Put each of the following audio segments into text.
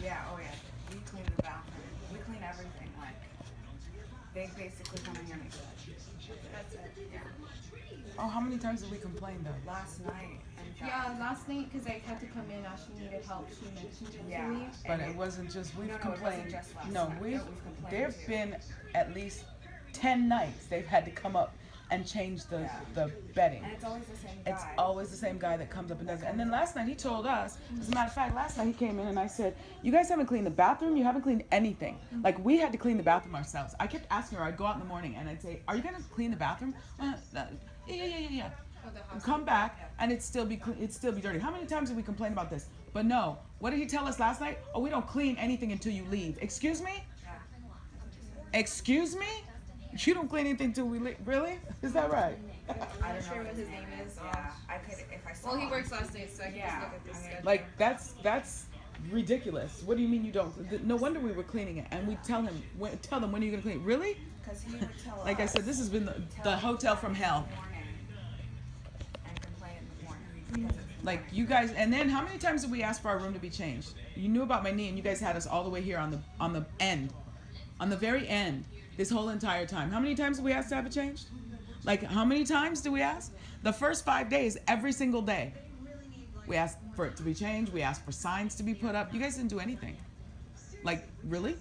Yeah, oh yeah. We clean the bathroom. We clean everything. Like, they basically come in here and make That's it. yeah. Oh, how many times did we complain though? Last night, in Yeah, fact. last night because I had to come in. Ashley needed help. She mentioned it to Yeah. me. But And it wasn't just we've no, it wasn't complained. just last No, night. we've We've complained there've too. been at least 10 nights they've had to come up and change the Yeah. the bedding. And it's always the same guy. It's always the same guy that comes up and does it. And then last night he told us, as a matter of fact, last night he came in and I said, you guys haven't cleaned the bathroom, you haven't cleaned anything. Like we had to clean the bathroom ourselves. I kept asking her, I'd go out in the morning and I'd say, are you gonna clean the bathroom? Yeah. Oh, the house. Come back and it'd still be dirty. How many times did we complain about this? But no, what did he tell us last night? Oh, we don't clean anything until you leave. Excuse me? Yeah. Excuse me? You don't clean anything until we leave? Really? Is that right? I I'm don't not know sure what his name is. Yeah, I could if I saw. Well, he him. works last night, so I can Yeah, just look at this I mean, schedule. Like that's ridiculous. What do you mean you don't? No wonder we were cleaning it, and we tell them when are you gonna clean? It? Really? Because he would tell Like I us. said, this has been the tell hotel from hell. in the morning and complain in the morning because it's the Like morning. you guys, and then how many times did we ask for our room to be changed? You knew about my knee, and you guys had us all the way here on the end, on the very end. This whole entire time, how many times did we ask to have it changed? Like how many times did we ask? The first 5 days, every single day, we asked for it to be changed. We asked for signs to be put up. You guys didn't do anything. Like really?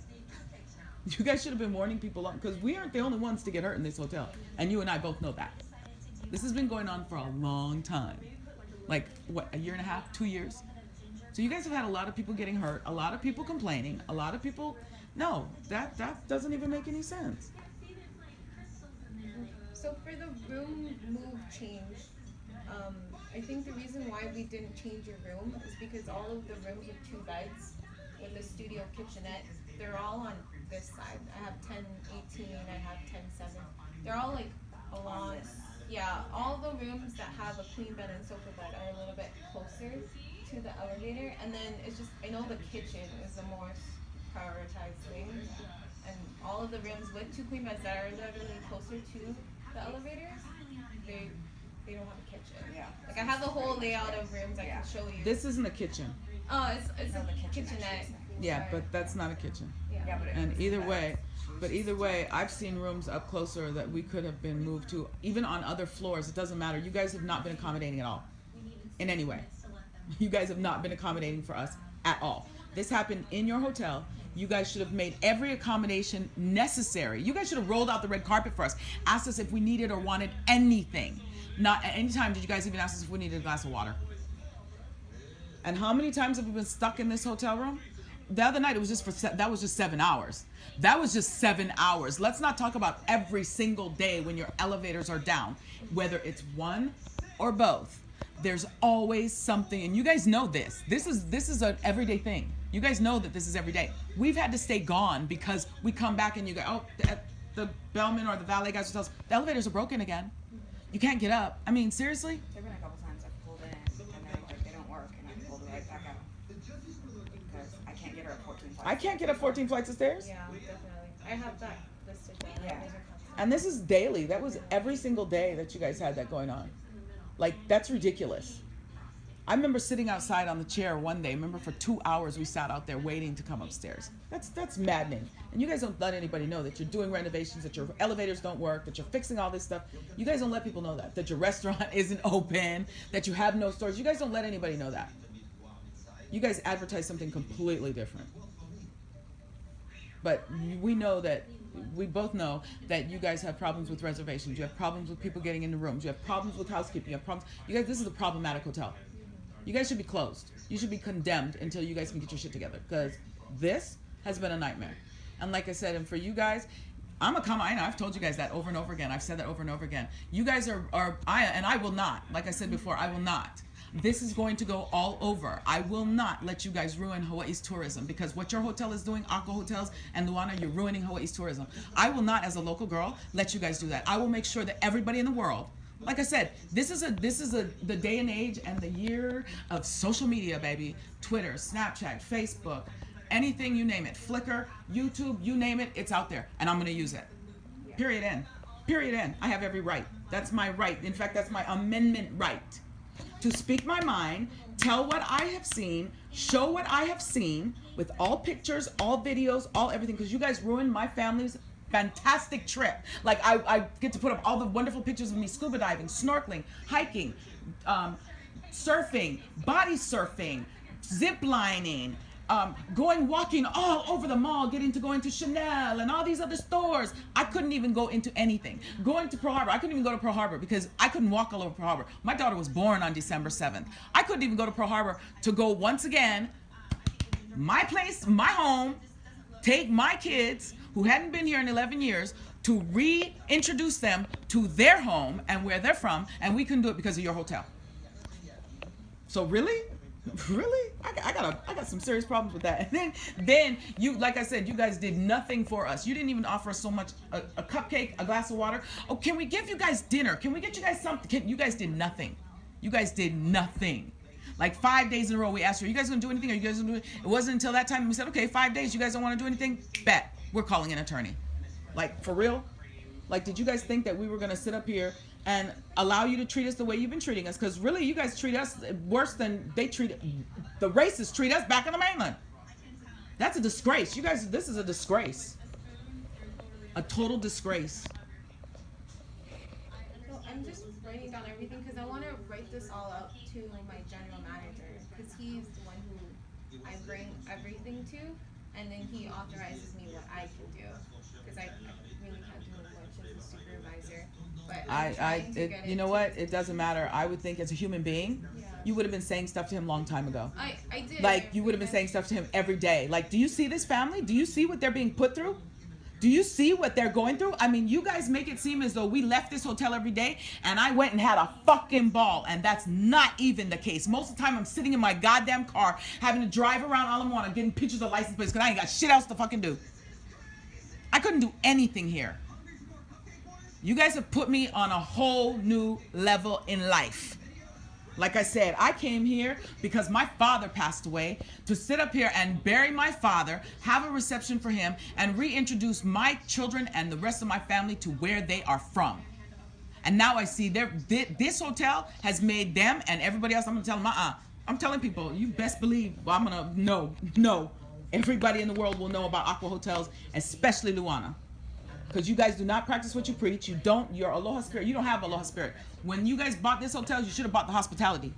You guys should have been warning people up because we aren't the only ones to get hurt in this hotel, and you and I both know that. This has been going on for a long time, like what, a year and a half, 2 years. So you guys have had a lot of people getting hurt, a lot of people complaining, a lot of people. No, that doesn't even make any sense. So for the room move change, I think the reason why we didn't change your room is because all of the rooms with 2 beds with the studio kitchenette, they're all on this side. I have 10, 18, I have 10, 7. They're all like along. Yeah, all the rooms that have a queen bed and sofa bed are a little bit closer to the elevator. And then it's just, I know the kitchen is the more prioritized thing. And all of the rooms with 2 queen beds that are literally closer to the elevators, they don't have a kitchen. Yeah. Like I have a whole layout of rooms I can show you. This isn't a kitchen. Oh, it's No, a the kitchenette, kitchenette. she's saying. Yeah, Sorry. but that's not a kitchen. Yeah, but it And was either the way, best. but either way, I've seen rooms up closer that we could have been moved to, even on other floors. It doesn't matter. You guys have not been accommodating at all, in any way. You guys have not been accommodating for us at all. This happened in your hotel. You guys should have made every accommodation necessary. You guys should have rolled out the red carpet for us, asked us if we needed or wanted anything. Not at any time did you guys even ask us if we needed a glass of water. And how many times have we been stuck in this hotel room? The other night it was just that was just 7 hours. That was just 7 hours. Let's not talk about every single day when your elevators are down, whether it's one or both. There's always something, and you guys know this. This is an everyday thing. You guys know that this is every day. We've had to stay gone because we come back and you go, oh, the bellman or the valet guys will tell us the elevators are broken again. You can't get up. I mean, seriously? There've been a couple times I've pulled in and they're like they don't work and I pulled it right back out because I can't get her up 14 flights. I can't get up 14 flights of stairs. Yeah, definitely. I have that listed down. Yeah. And this is daily. That was every single day that you guys had that going on. Like, that's ridiculous. I remember sitting outside on the chair one day. Remember for 2 hours we sat out there waiting to come upstairs. That's maddening. And you guys don't let anybody know that you're doing renovations, that your elevators don't work, that you're fixing all this stuff. You guys don't let people know that your restaurant isn't open, that you have no stores. You guys don't let anybody know that. You guys advertise something completely different. But we know that, we both know that you guys have problems with reservations. You have problems with people getting into rooms. You have problems with housekeeping. You have problems. You guys, this is a problematic hotel. You guys should be closed. You should be condemned until you guys can get your shit together. Because this has been a nightmare. And like I said, and for you guys, I know I've told you guys that over and over again. I've said that over and over again. You guys I will not, like I said before, I will not. This is going to go all over. I will not let you guys ruin Hawaii's tourism because what your hotel is doing, Aqua Hotels and Luana, you're ruining Hawaii's tourism. I will not, as a local girl, let you guys do that. I will make sure that everybody in the world, like I said, this is the day and age and the year of social media, baby. Twitter, Snapchat, Facebook, anything you name it, Flickr, YouTube, you name it, it's out there, and I'm gonna use it. Period. End. Period. End. I have every right. That's my right. In fact, that's my amendment right to speak my mind, tell what I have seen, show what I have seen with all pictures, all videos, all everything, because you guys ruined my family's fantastic trip. Like I get to put up all the wonderful pictures of me scuba diving, snorkeling, hiking, surfing, body surfing, zip lining, going walking all over the mall, getting to go into Chanel and all these other stores. I couldn't even go into anything. Going to Pearl Harbor, I couldn't even go to Pearl Harbor because I couldn't walk all over Pearl Harbor. My daughter was born on December 7th. I couldn't even go to Pearl Harbor to go once again, my place, my home, take my kids who hadn't been here in 11 years to reintroduce them to their home and where they're from, and we couldn't do it because of your hotel. So really? I got some serious problems with that. And then you, like I said, you guys did nothing for us. You didn't even offer us so much, a cupcake, a glass of water. Oh, can we give you guys dinner? Can we get you guys something? You guys did nothing. You guys did nothing. Like 5 days in a row, we asked her, are you guys gonna do anything? Are you guys gonna do it? It wasn't until that time we said, okay, 5 days, you guys don't wanna do anything? Bet, we're calling an attorney. Like, for real? Like, did you guys think that we were gonna sit up here and allow you to treat us the way you've been treating us? Because really, you guys treat us worse than the racists treat us back on the mainland. That's a disgrace. You guys, this is a disgrace. A total disgrace. So I'm just writing down everything because I want to write this all up to my general manager because he's the one who I bring everything to, and then he authorizes me what I can do because I really can't do much as a supervisor. But you know what? It doesn't matter. I would think as a human being, you would have been saying stuff to him a long time ago. I did. Like, you would have been saying stuff to him every day. Like, do you see this family? Do you see what they're being put through? Do you see what they're going through? I mean, you guys make it seem as though we left this hotel every day and I went and had a fucking ball, and that's not even the case. Most of the time I'm sitting in my goddamn car having to drive around Ala Moana getting pictures of license plates because I ain't got shit else to fucking do. I couldn't do anything here. You guys have put me on a whole new level in life. Like I said, I came here because my father passed away, to sit up here and bury my father, have a reception for him, and reintroduce my children and the rest of my family to where they are from. And now I see this hotel has made them and everybody else, I'm going to tell them, I'm telling people, you best believe, well, I'm going to, no. Everybody in the world will know about Aqua Hotels, especially Luana. Because you guys do not practice what you preach. You're Aloha Spirit. You don't have Aloha Spirit. When you guys bought this hotel, you should have bought the hospitality.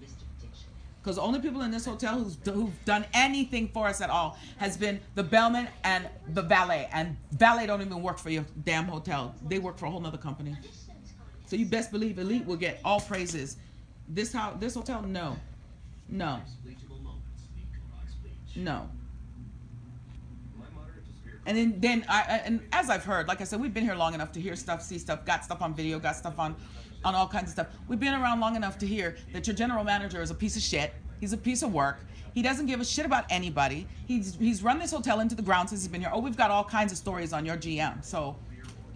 Because the only people in this hotel who've done anything for us at all has been the bellman and the valet. And valet don't even work for your damn hotel. They work for a whole nother company. So you best believe Elite will get all praises. This hotel, no. And then and as I've heard, like I said, we've been here long enough to hear stuff, see stuff, got stuff on video, got stuff on all kinds of stuff. We've been around long enough to hear that your general manager is a piece of shit. He's a piece of work. He doesn't give a shit about anybody. He's run this hotel into the ground since he's been here. Oh, we've got all kinds of stories on your GM. So,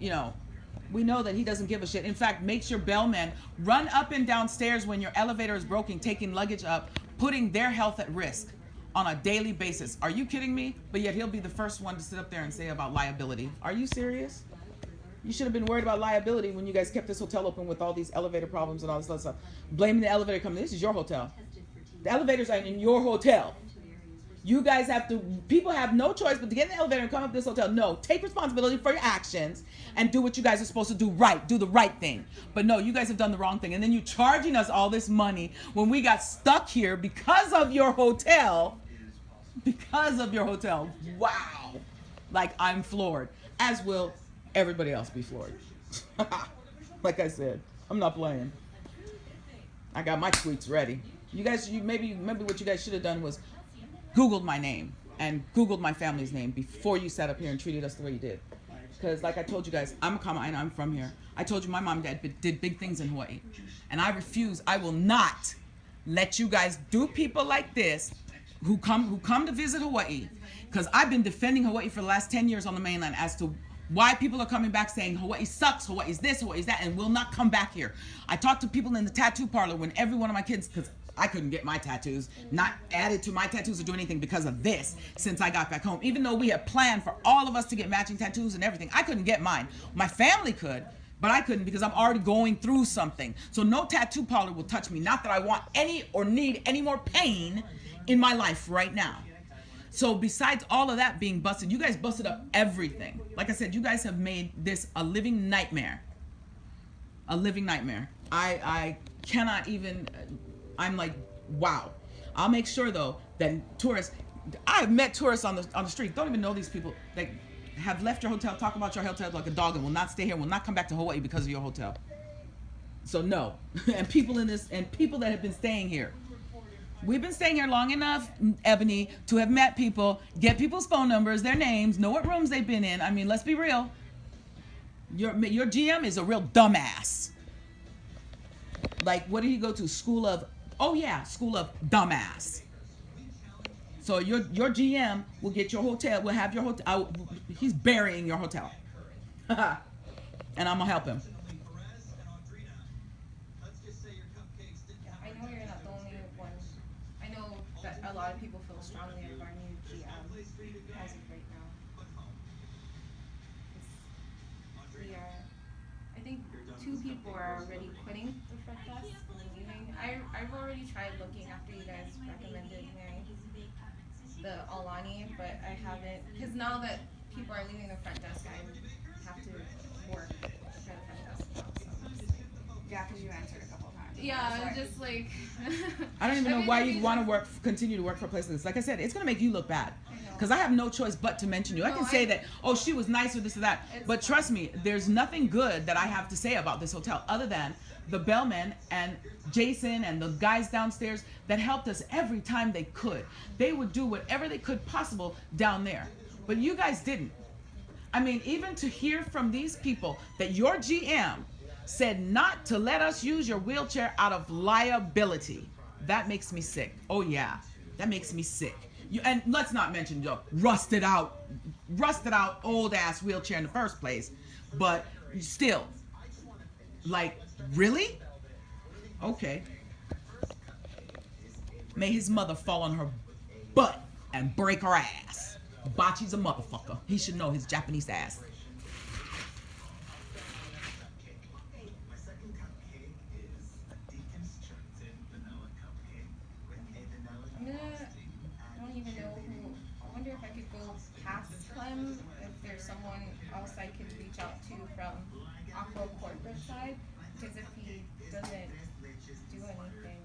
we know that he doesn't give a shit. In fact, makes your bellmen run up and down stairs when your elevator is broken, taking luggage up, putting their health at risk on a daily basis. Are you kidding me? But yet he'll be the first one to sit up there and say about liability. Are you serious? You should have been worried about liability when you guys kept this hotel open with all these elevator problems and all this other stuff. Blaming the elevator company. This is your hotel. The elevators are in your hotel. You guys people have no choice but to get in the elevator and come up to this hotel. No, take responsibility for your actions and do what you guys are supposed to do right. Do the right thing. But no, you guys have done the wrong thing. And then you're charging us all this money when we got stuck here because of your hotel. Because of your hotel. Wow. Like, I'm floored. As will everybody else be floored. Like I said, I'm not playing. I got my tweets ready. You guys, maybe what you guys should have done was Googled my name and Googled my family's name before you sat up here and treated us the way you did. Because like I told you guys, I'm a Kama'aina, I'm from here. I told you my mom and dad did big things in Hawaii. And I will not let you guys do people like this who come to visit Hawaii. Because I've been defending Hawaii for the last 10 years on the mainland as to why people are coming back saying Hawaii sucks, Hawaii's this, Hawaii's that, and will not come back here. I talked to people in the tattoo parlor when every one of my kids, because I couldn't get my tattoos, not added to my tattoos or do anything because of this since I got back home. Even though we had planned for all of us to get matching tattoos and everything, I couldn't get mine. My family could. But I couldn't because I'm already going through something. So no tattoo parlor will touch me. Not that I want any or need any more pain in my life right now. So besides all of that being busted, you guys busted up everything. Like I said, you guys have made this a living nightmare. A living nightmare. I cannot even, I'm like, wow. I'll make sure though that tourists, I've met tourists on the street, don't even know these people, that have left your hotel, talk about your hotel like a dog, and will not stay here, will not come back to Hawaii because of your hotel. So no. And people that have been staying here. We've been staying here long enough, Ebony, to have met people, get people's phone numbers, their names, know what rooms they've been in. I mean, let's be real. Your GM is a real dumbass. Like, what did he go to? School of dumbass. So your GM will get your hotel, will have your hotel, he's burying your hotel. And I'm gonna help him. I know you're not the only one. I know that a lot of people feel strongly about our new GM as of right now. I think 2 people are already quitting the front desk and leaving. I've already tried looking after you guys recommended the Alani, but I haven't, because now that people are leaving the front desk, I have to work at the front desk now, so I'm just like, Yeah, because you answered a couple times. yeah, That's I'm right. just like, I don't even know mean, why the you'd reason- want to continue to work for a place like this. Like I said, it's going to make you look bad. I know. Because I have no choice but to mention you. I No, can say I- that, oh, she was nice or this or that. It's But fine. trust me, there's nothing good that I have to say about this hotel other than the bellman and Jason and the guys downstairs that helped us every time they could. They would do whatever they could possible down there. But you guys didn't. I mean, even to hear from these people that your GM said not to let us use your wheelchair out of liability. That makes me sick. Oh yeah, that makes me sick. And let's not mention your rusted out old ass wheelchair in the first place. But still, like, really? Okay. May his mother fall on her butt and break her ass. Bachi's a motherfucker. He should know his Japanese ass. I don't even know who, I wonder if I could go past Clem, if there's someone else I could reach out to from Aqua corporate side, because if he doesn't do anything,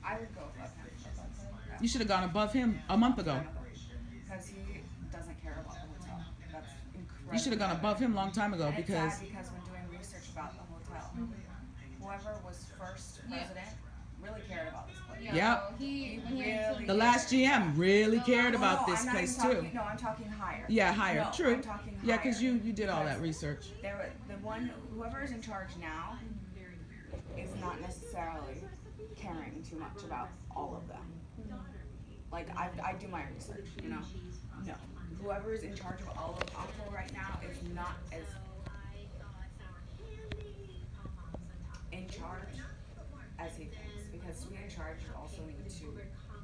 I would go above him. You should have gone above him a month ago. Because he doesn't care about the hotel. That's incredible. You should have gone above him a long time ago And it's because sad because when doing research about the hotel, whoever was first president really cared about this place. yeah, Yep. no, he, when he Really the last GM really No, cared no, about No, this I'm not place even too. talking, No, I'm talking higher. Yeah, higher. No, True. I'm talking Yeah, higher. because you did all that Because research. Whoever is in charge now is not necessarily caring too much about all of them. Like, I do my research, you know? No. Whoever is in charge of all of Aqua right now is not as in charge as he thinks. Because to be in charge, you also need to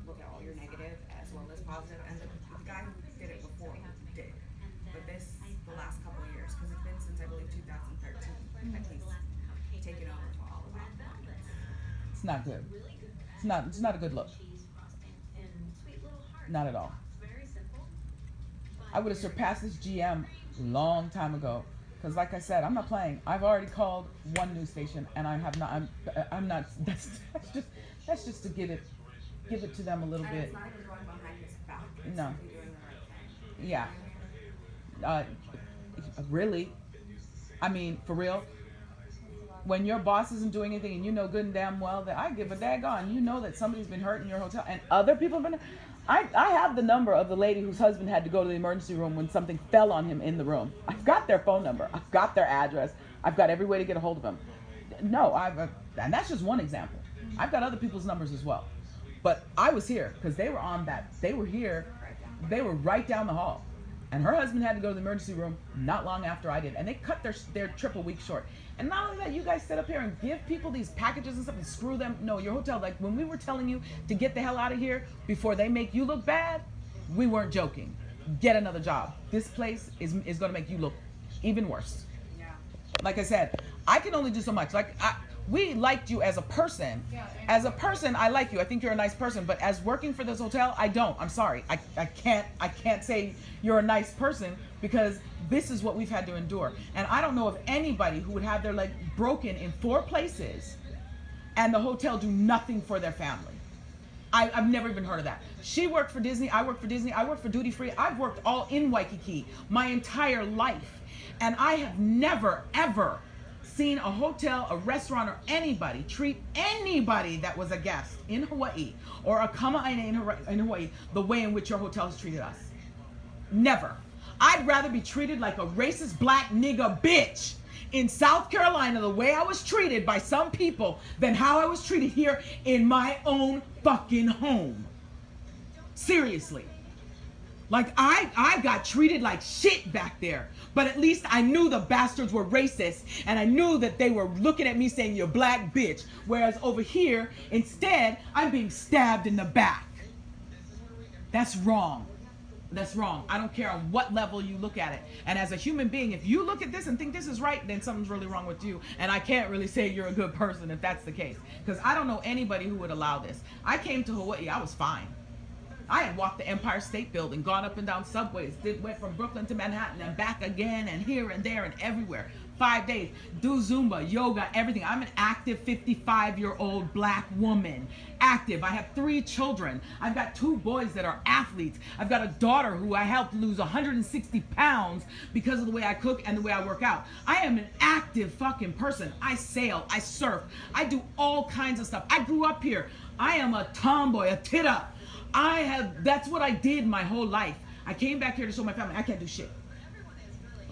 look at all your negative as well as positive. And the guy who did it before did. But the last couple of years, because it's been since I believe 2013 that he's taken over for all of Aqua. It's not good. It's not a good look. Not at all. I would have surpassed this GM long time ago. Because like I said, I'm not playing. I've already called one news station and I have not, I'm not, that's just to give it to them a little And bit. it's not even going behind his back. It's No. simply doing the right thing. Yeah. Really? I mean, for real? When your boss isn't doing anything and you know good and damn well that I give a daggone, you know that somebody's been hurt in your hotel and other people have been. I have the number of the lady whose husband had to go to the emergency room when something fell on him in the room. I've got their phone number. I've got their address. I've got every way to get a hold of them. No, and that's just one example. I've got other people's numbers as well. But I was here because they were on that. They were here. They were right down the hall. And her husband had to go to the emergency room not long after I did. And they cut their trip a week short. And not only that, you guys sit up here and give people these packages and stuff and screw them. No, your hotel, like when we were telling you to get the hell out of here before they make you look bad, we weren't joking. Get another job. This place is going to make you look even worse. Yeah. Like I said, I can only do so much. Like, we liked you as a person. Yeah, As a person, I like you. I think you're a nice person. But as working for this hotel, I don't. I'm sorry. I can't say you're a nice person because this is what we've had to endure. And I don't know of anybody who would have their leg broken in 4 places and the hotel do nothing for their family. I've never even heard of that. She worked for Disney. I worked for Disney. I worked for Duty Free. I've worked all in Waikiki my entire life. And I have never, ever seen a hotel, a restaurant, or anybody treat anybody that was a guest in Hawaii or a kama'aina in Hawaii the way in which your hotel has treated us. Never. I'd rather be treated like a racist black nigga bitch in South Carolina the way I was treated by some people than how I was treated here in my own fucking home. Seriously. Like, I got treated like shit back there. But at least I knew the bastards were racist. And I knew that they were looking at me saying, you're black bitch. Whereas over here, instead, I'm being stabbed in the back. That's wrong. That's wrong. I don't care on what level you look at it. And as a human being, if you look at this and think this is right, then something's really wrong with you. And I can't really say you're a good person if that's the case. Because I don't know anybody who would allow this. I came to Hawaii, I was fine. I had walked the Empire State Building, gone up and down subways, went from Brooklyn to Manhattan and back again and here and there and everywhere. 5 days, do Zumba, yoga, everything. I'm an active 55-year-old black woman. Active. I have 3 children. I've got 2 boys that are athletes. I've got a daughter who I helped lose 160 pounds because of the way I cook and the way I work out. I am an active fucking person. I sail, I surf, I do all kinds of stuff. I grew up here. I am a tomboy, a tit up. That's what I did my whole life. I came back here to show my family I can't do shit.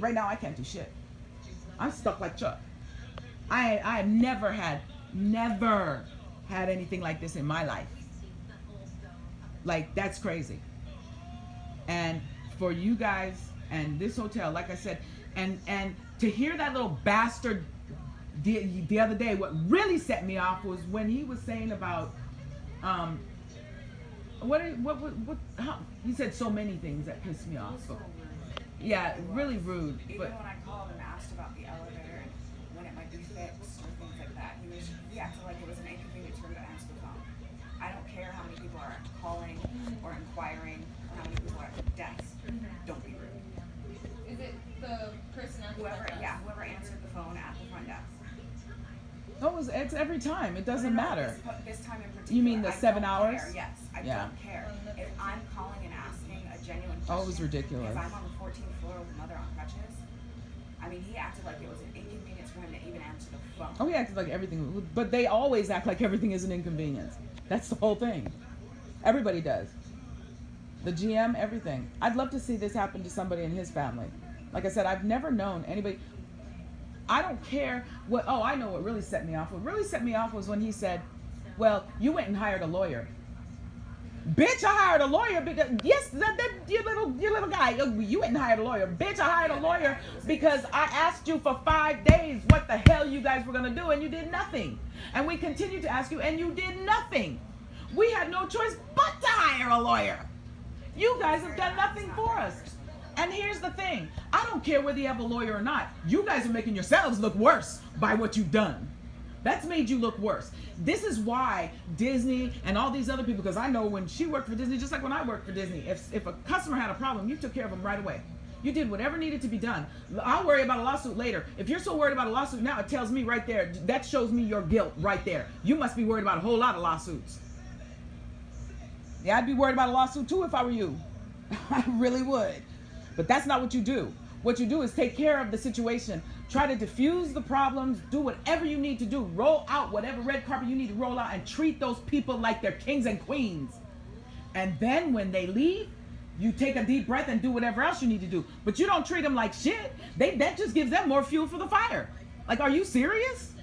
Right now I can't do shit. I'm stuck like Chuck. I have never had anything like this in my life. Like, that's crazy. And for you guys and this hotel, like I said, and to hear that little bastard the other day, what really set me off was when he was saying about he said so many things that pissed me off. So, yeah, really rude. Even But when I called and asked about the elevator and when it might be fixed or things like that, he acted like it was an inconvenience for him to answer the phone. I don't care how many people are calling or inquiring or how many people are at the desk. Don't be rude. Is it the person at the front desk? Whoever answered the phone at the front desk. it's every time. It doesn't matter. This time in particular. You mean the I 7 don't hours? care. Yes, I Yeah. don't care. If I'm calling and asking a genuine question. Oh, it was ridiculous. If I'm on the 14th floor with a mother on crutches, I mean, he acted like it was an inconvenience for him to even answer the phone. Oh, he acted like everything, but they always act like everything is an inconvenience. That's the whole thing. Everybody does. The GM, everything. I'd love to see this happen to somebody in his family. Like I said, I've never known anybody. I don't care what. Oh, I know what really set me off. What really set me off was when he said, "Well, you went and hired a lawyer." Bitch, I hired a lawyer because yes, your little guy. You went and hired a lawyer. Bitch, I hired a lawyer because I asked you for 5 days what the hell you guys were gonna do, and you did nothing. And we continued to ask you, and you did nothing. We had no choice but to hire a lawyer. You guys have done nothing for us. And here's the thing. I don't care whether you have a lawyer or not. You guys are making yourselves look worse by what you've done. That's made you look worse. This is why Disney and all these other people, because I know when she worked for Disney, just like when I worked for Disney, if a customer had a problem, you took care of them right away. You did whatever needed to be done. I'll worry about a lawsuit later. If you're so worried about a lawsuit now, it tells me right there, that shows me your guilt right there. You must be worried about a whole lot of lawsuits. Yeah, I'd be worried about a lawsuit too if I were you. I really would. But that's not what you do. What you do is take care of the situation. Try to diffuse the problems. Do whatever you need to do. Roll out whatever red carpet you need to roll out and treat those people like they're kings and queens. And then when they leave, you take a deep breath and do whatever else you need to do. But you don't treat them like shit. That just gives them more fuel for the fire. Like, are you serious?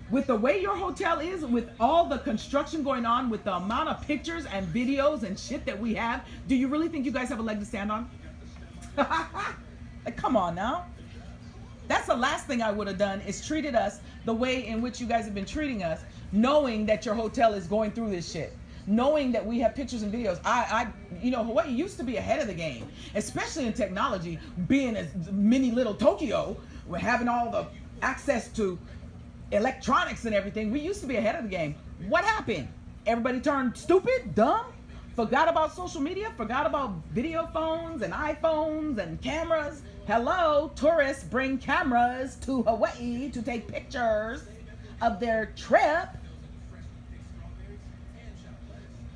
With the way your hotel is, with all the construction going on, with the amount of pictures and videos and shit that we have, do you really think you guys have a leg to stand on? Like, come on now. That's the last thing I would have done, is treated us the way in which you guys have been treating us, knowing that your hotel is going through this shit, knowing that we have pictures and videos. Hawaii used to be ahead of the game, especially in technology, being a mini little Tokyo, with having all the access to electronics and everything. We used to be ahead of the game. What happened? Everybody turned stupid, dumb, forgot about social media, forgot about video phones and iPhones and cameras. Hello, tourists bring cameras to Hawaii to take pictures of their trip.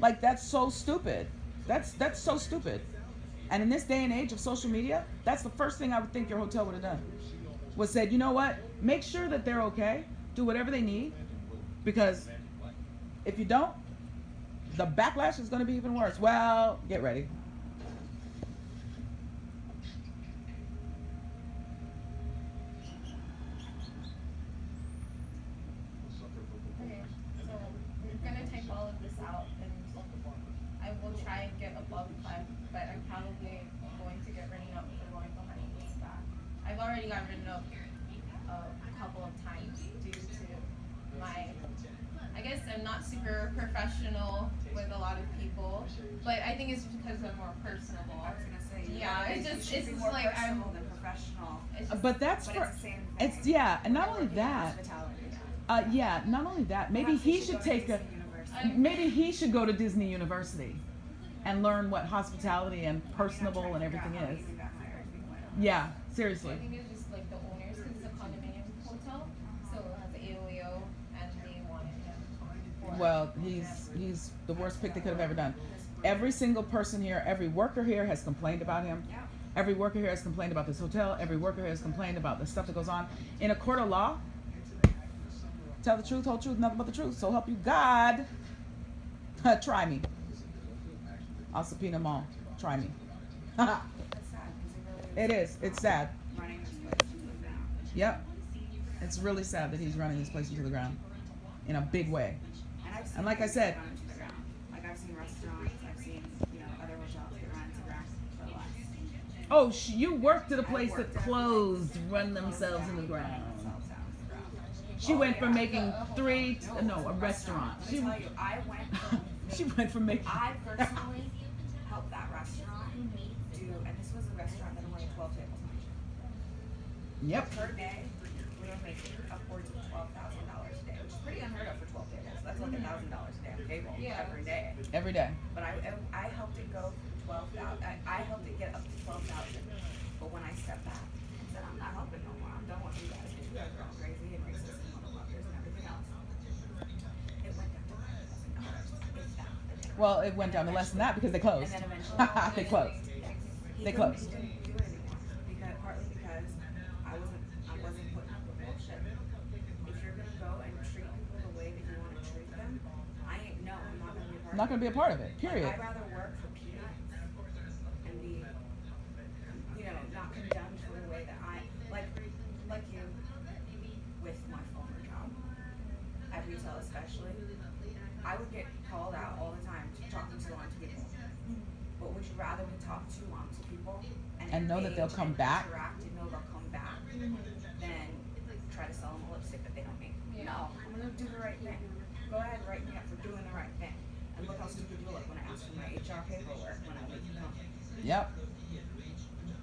Like, that's so stupid. That's so stupid. And in this day and age of social media, that's the first thing I would think your hotel would have done. Was said, you know what? Make sure that they're okay. Do whatever they need. Because if you don't, the backlash is going to be even worse. Well, get ready. Okay, so we're gonna type all of this out, and I will try and get above Clef, but I'm probably going to get written up for going behind this back. I've already got written up a couple of times due to my, I guess I'm not super professional with a lot of people, but I think it's because I'm more personable. I was gonna say, Yeah, it's you just should it's be just more like I'm. personal than professional. It's just, But that's But for, it's the same thing. it's, yeah, and not I only work in that, hospitality. yeah, not only that, maybe Perhaps he you should go to take a, Disney University. maybe he should go to Disney University and learn what hospitality and personable and everything is. Yeah, I seriously. think it's just like the owners, because it's a condominium hotel, so it has the AOEO, and they wanted him for. Well, he's the worst pick they could have ever done. Every single person here, every worker here has complained about him. Yeah. Every worker here has complained about this hotel. Every worker here has complained about the stuff that goes on. In a court of law, tell the truth, whole truth, nothing but the truth. So help you God. Try me. I'll subpoena them all. Try me. It's sad because It is. It's sad. running this place to the ground. Yep. It's really sad that he's running this place into the ground in a big way. And I've seen And like I things said- get run into the ground. Like I've seen restaurants, I've seen other hotels get run into the ground for less. Oh, you worked at a place I that worked at closed, run Closed themselves down, in the run ground. themselves down to the ground. She Oh, went from yeah. making a restaurant. Let me tell you, I went from She went from making. I personally helped that restaurant do, and this was a restaurant that only had 12 tables. Yep. Per day, we were making upwards of $12,000 a day, which is pretty unheard of for 12 tables. That's like $1,000 a day on table Yeah. every day. Every day. But I helped it go from 12,000. I helped it get up to 12,000. But when I stepped back and said, I'm not helping no more. I'm done with you guys. You guys are all crazy and racist and motherfuckers and everything else. It went down to $5,000. If that. a day. Well, it went down to less than that because they And closed. then eventually They closed. He They couldn't- closed. He couldn't do it anymore because partly because I wasn't putting up with bullshit. If you're gonna go and treat people the way that you want to treat them, I'm not gonna be a part. I'm not of going to be a part of it. it. Period. I'd rather work for peanuts and be, not condemned for the way that like you with my former job at retail especially. I would get called out all the time to talking too long to people. But would you rather be talked too long to people And know that they'll engage come and back? interact and know they'll come back than try to sell them a lipstick that they don't need? Yeah. No, I'm gonna do the right thing. Go ahead and write me up for doing the right thing. And look how stupid you look when I ask for my HR paperwork when I leave the company. Yep.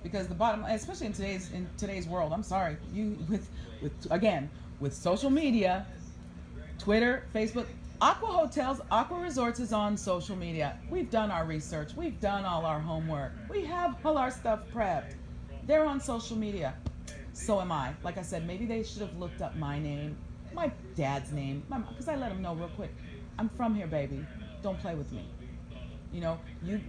Because the bottom, especially in today's world, I'm sorry, you with social media, Twitter, Facebook, Aqua Hotels, Aqua Resorts is on social media. We've done our research. We've done all our homework. We have all our stuff prepped. They're on social media. So am I. Like I said, maybe they should have looked up my name, my dad's name, because I let them know real quick. I'm from here, baby. Don't play with me.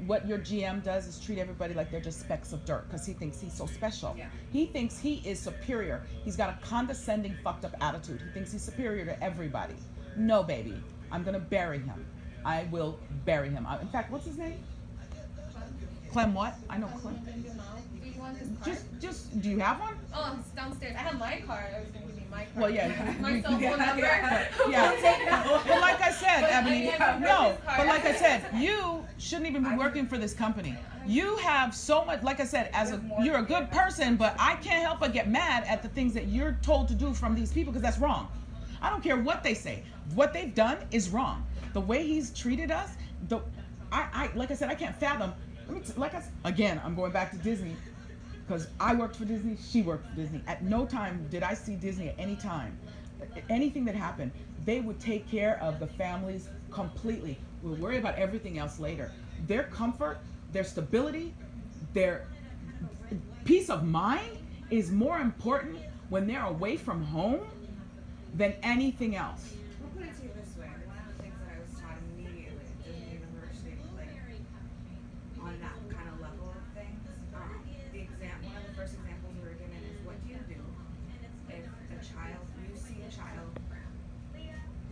What your GM does is treat everybody like they're just specks of dirt because he thinks he's so special. Yeah. He thinks he is superior. He's got a condescending, fucked up attitude. He thinks he's superior to everybody. No, baby. I'm going to bury him. I will bury him. In fact, what's his name? Clem what? I know Clem. Do you want his card? Just, do you have one? Oh, it's downstairs. I have my card. I was gonna give you my card. Well, yeah. My cell phone number. Yeah. But like I said, But I Ebony, can't remember no. his card. But like I said, you shouldn't even be working for this company. You have so much. Like I said, you're a good person, but I can't help but get mad at the things that you're told to do from these people because that's wrong. I don't care what they say. What they've done is wrong. The way he's treated us, like I said, I can't fathom. Again, I'm going back to Disney because I worked for Disney. She worked for Disney. At no time did I see Disney at any time anything that happened, they would take care of the families completely. We'll worry about everything else later. Their comfort, their stability, their peace of mind is more important when they're away from home than anything else. We'll put it to you this way. One of the things that I was taught immediately at Disney University, like on that kind of level of things, one of the first examples we were given is, what do you do if you see a child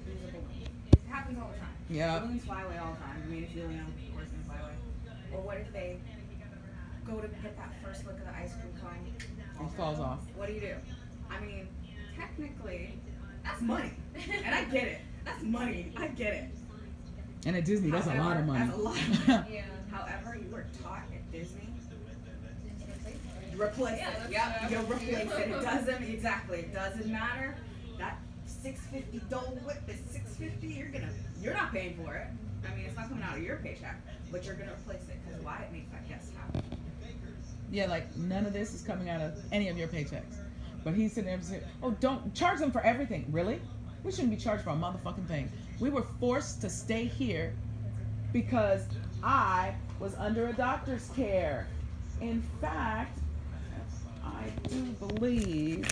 lose a balloon? It happens all the time. Yeah. Balloons fly away all the time. I mean, if you know, of course, they fly away. Or what if they go to get that first lick of the ice cream cone? It falls off. What do you do? I mean, technically, that's money. And I get it. That's money. I get it. And at Disney, that's a lot of money. That's a lot of money. Yeah. However, you were taught at Disney, replace it. Yep, you'll replace it. It doesn't, exactly. It doesn't matter. That $6.50 Dole Whip is $6.50. You're not paying for it. I mean, it's not coming out of your paycheck, but you're gonna replace it because why? It makes that guest happy. Yeah, like none of this is coming out of any of your paychecks. But he's sitting there and saying, oh, don't charge them for everything. Really? We shouldn't be charged for a motherfucking thing. We were forced to stay here because I was under a doctor's care. In fact, I do believe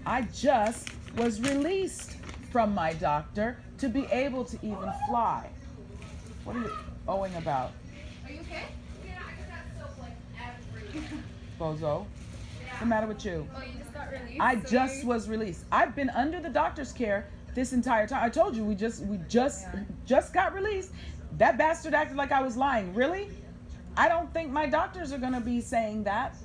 I just was released from my doctor to be able to even fly. What are you owing about? Are you okay? Yeah, I just got soap like everywhere. Bozo? What's the matter with you? Oh, you just got released? I just was released. I've been under the doctor's care this entire time. I told you we just got released. That bastard acted like I was lying. Really? I don't think my doctors are gonna be saying that.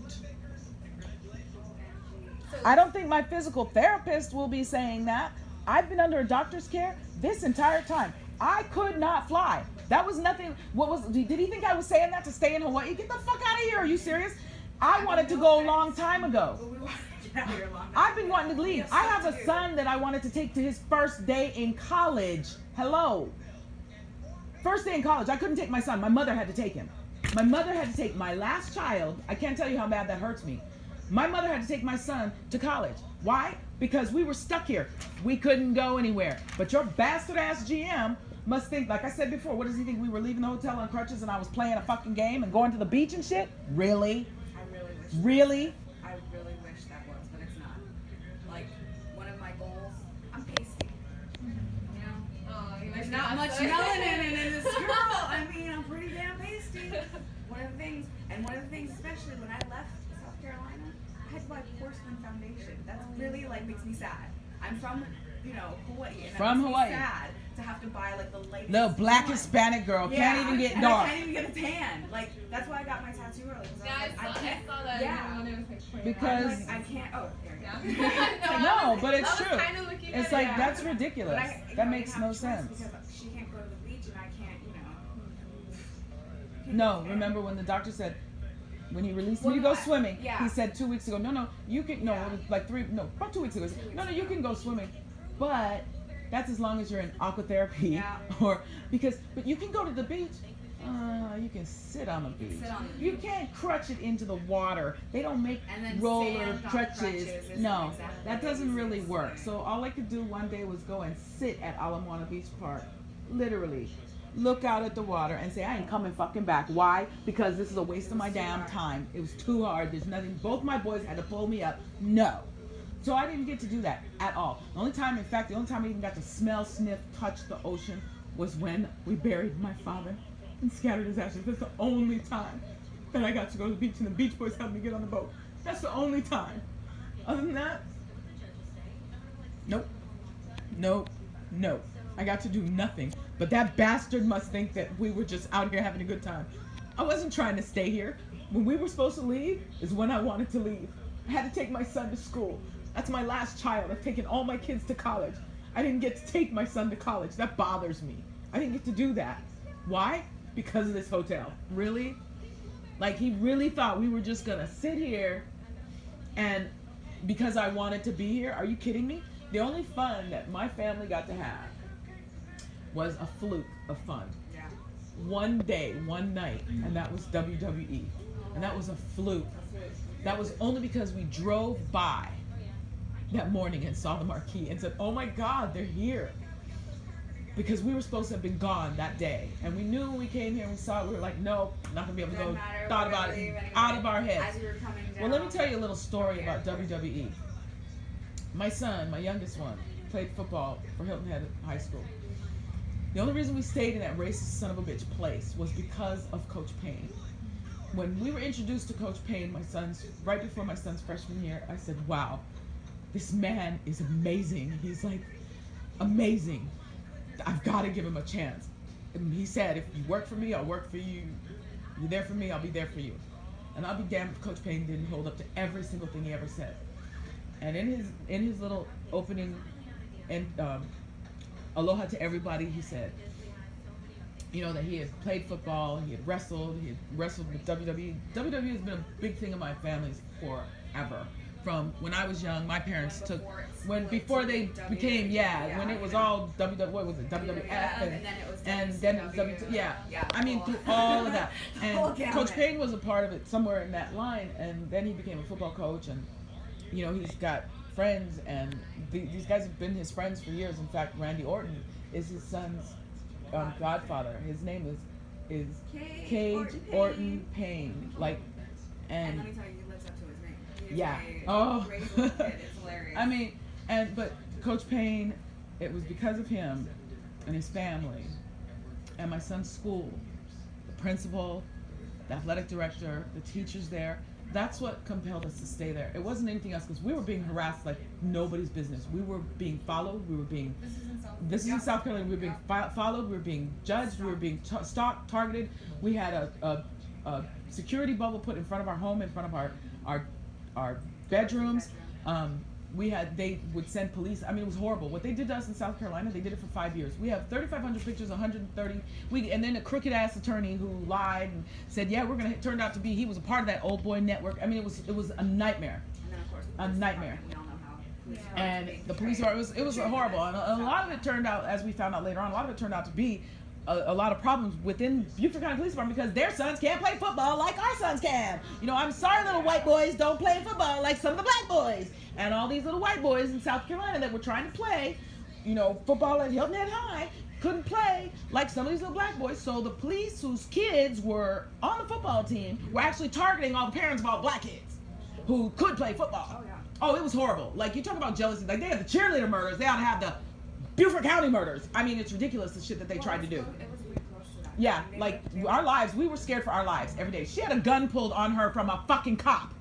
I don't think my physical therapist will be saying that. I've been under a doctor's care this entire time. I could not fly. That was nothing. Did he think I was saying that to stay in Hawaii? Get the fuck out of here. Are you serious? I wanted to go a long time ago. I've been wanting to leave. I have a son that I wanted to take to his first day in college. Hello. First day in college. I couldn't take my son. My mother had to take him. My mother had to take my last child. I can't tell you how bad that hurts me. My mother had to take my son to college. Why? Because we were stuck here. We couldn't go anywhere. But your bastard ass GM must think, like I said before, what does he think? We were leaving the hotel on crutches and I was playing a fucking game and going to the beach and shit? Really? I really wish. Really? I really wish that was, but it's not. Like, one of my goals, I'm pasty. You know? Oh, There's not much melanin in this girl. I mean, I'm pretty damn pasty. One of the things, especially when I left South Carolina, I had to buy porcelain foundation. That's really, like, makes me sad. I'm from, Hawaii. And From makes me Hawaii. sad to have to buy, like, the latest Little black one. Hispanic girl can't even get and dark. I can't even get a tan. Like, that's why I got my tattoo early. Yeah, I saw that. Yeah. Because I can't. Oh, there you go. no, but it's I was true. kinda looking It's at like it. that's ridiculous. That makes no sense. Because she can't go to the beach and I can't, No, remember when the doctor said, when he released me to go swimming, yeah. he said 2 weeks ago, no, you can, no, it was like about 2 weeks ago, he said, no, you can go swimming, but that's as long as you're in aquatherapy, Yeah. but you can go to the beach. You can sit on the beach. You can't crutch it into the water. They don't make And then roller sand on crutches. crutches is No, exactly that what doesn't it really is. work. So all I could do one day was go and sit at Ala Moana Beach Park, literally. Look out at the water and say, I ain't coming fucking back. Why? Because this is a waste of my damn time. It was too hard. There's nothing. Both my boys had to pull me up. No. So I didn't get to do that at all. The only time I even got to smell, sniff, touch the ocean was when we buried my father and scattered his ashes. That's the only time that I got to go to the beach and the beach boys helped me get on the boat. That's the only time. Other than that, nope. I got to do nothing. But that bastard must think that we were just out here having a good time. I wasn't trying to stay here. When we were supposed to leave is when I wanted to leave. I had to take my son to school. That's my last child. I've taken all my kids to college. I didn't get to take my son to college. That bothers me. I didn't get to do that. Why? Because of this hotel. Really? Like, he really thought we were just gonna sit here and because I wanted to be here? Are you kidding me? The only fun that my family got to have was a fluke of fun. Yeah. One day, one night, and that was WWE. And that was a fluke. That was only because we drove by that morning and saw the marquee and said, "Oh my God, they're here." Because we were supposed to have been gone that day. And we knew when we came here and we saw it, we were like, no, not going to be able to Didn't go. matter, Thought we're about gonna it leave anyway. out of our heads. As we were coming down. Well, let me tell you a little story from the about airport. WWE. My son, my youngest one, played football for Hilton Head High School. The only reason we stayed in that racist son of a bitch place was because of Coach Payne. When we were introduced to Coach Payne, right before my son's freshman year, I said, wow, this man is amazing. He's like amazing. I've got to give him a chance. And he said, if you work for me, I'll work for you. You're there for me, I'll be there for you. And I'll be damned if Coach Payne didn't hold up to every single thing he ever said. And in his little opening and aloha to everybody, he said, you know, that he had played football, he had wrestled with WWE. WWE has been a big thing in my family forever. From when I was young, my parents took before they became when it was all what was it, WWF and then it was WWE. Yeah. I mean through all of that. And Coach Payne was a part of it somewhere in that line, and then he became a football coach, and you know, he's got friends, and these guys have been his friends for years. In fact, Randy Orton is his son's godfather. His name is Cage Orton Payne. Like, and let me tell you, he lives up to his name. Yeah. Crazy little kid. It's hilarious. I mean, but Coach Payne, it was because of him and his family and my son's school, the principal, the athletic director, the teachers there. That's what compelled us to stay there. It wasn't anything else, because we were being harassed like nobody's business. We were being followed. We were being. This is in South Carolina. We were being followed. We were being judged. We were being stalked, targeted. We had a security bubble put in front of our home, in front of our bedrooms. They would send police. I mean, it was horrible. What they did to us in South Carolina, they did it for 5 years. We have 3,500 pictures, 130. And then a crooked ass attorney who lied and said, yeah, turned out to be, he was a part of that old boy network. I mean, it was a nightmare. And then of course, A nightmare. We all know how police And the police it was horrible. And a lot of it turned out, as we found out later on, a lot of it turned out to be a lot of problems within Beaufort County Police Department, because their sons can't play football like our sons can. You know, I'm sorry, little white boys don't play football like some of the black boys. And all these little white boys in South Carolina that were trying to play, you know, football at Hilton Head High couldn't play like some of these little black boys. So the police whose kids were on the football team were actually targeting all the parents of all the black kids who could play football. Oh, yeah. Oh, it was horrible. Like, you talk about jealousy. Like, they had the cheerleader murders. They ought to have the Beaufort County murders. I mean, it's ridiculous, the shit that they tried to do. It was really close to that. Yeah, like our lives, we were scared for our lives every day. She had a gun pulled on her from a fucking cop.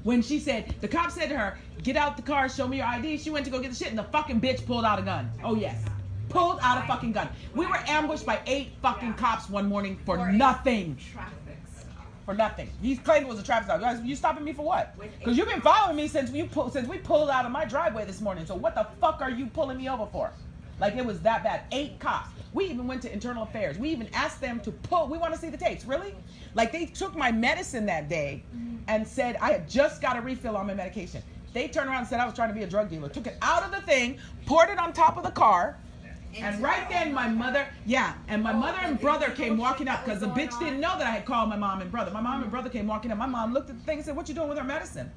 When the cop said to her, get out the car, show me your ID, she went to go get the shit, and the fucking bitch pulled out a gun. Oh yes. Pulled out a fucking gun. We were ambushed by 8 fucking cops one morning for nothing. Traffic stop. For nothing. He claimed it was a traffic stop. Guys, you stopping me for what? Because you've been following me since we pulled out of my driveway this morning. So what the fuck are you pulling me over for? Like, it was that bad. 8 cops. We even went to internal affairs. We even asked them to we want to see the tapes. Really? Like, they took my medicine that day and said I had just got a refill on my medication. They turned around and said I was trying to be a drug dealer. Took it out of the thing, poured it on top of the car. And right then my mother and brother came walking up, because the bitch didn't know that I had called my mom and brother. My mom and brother came walking up. My mom looked at the thing and said, what you doing with our medicine?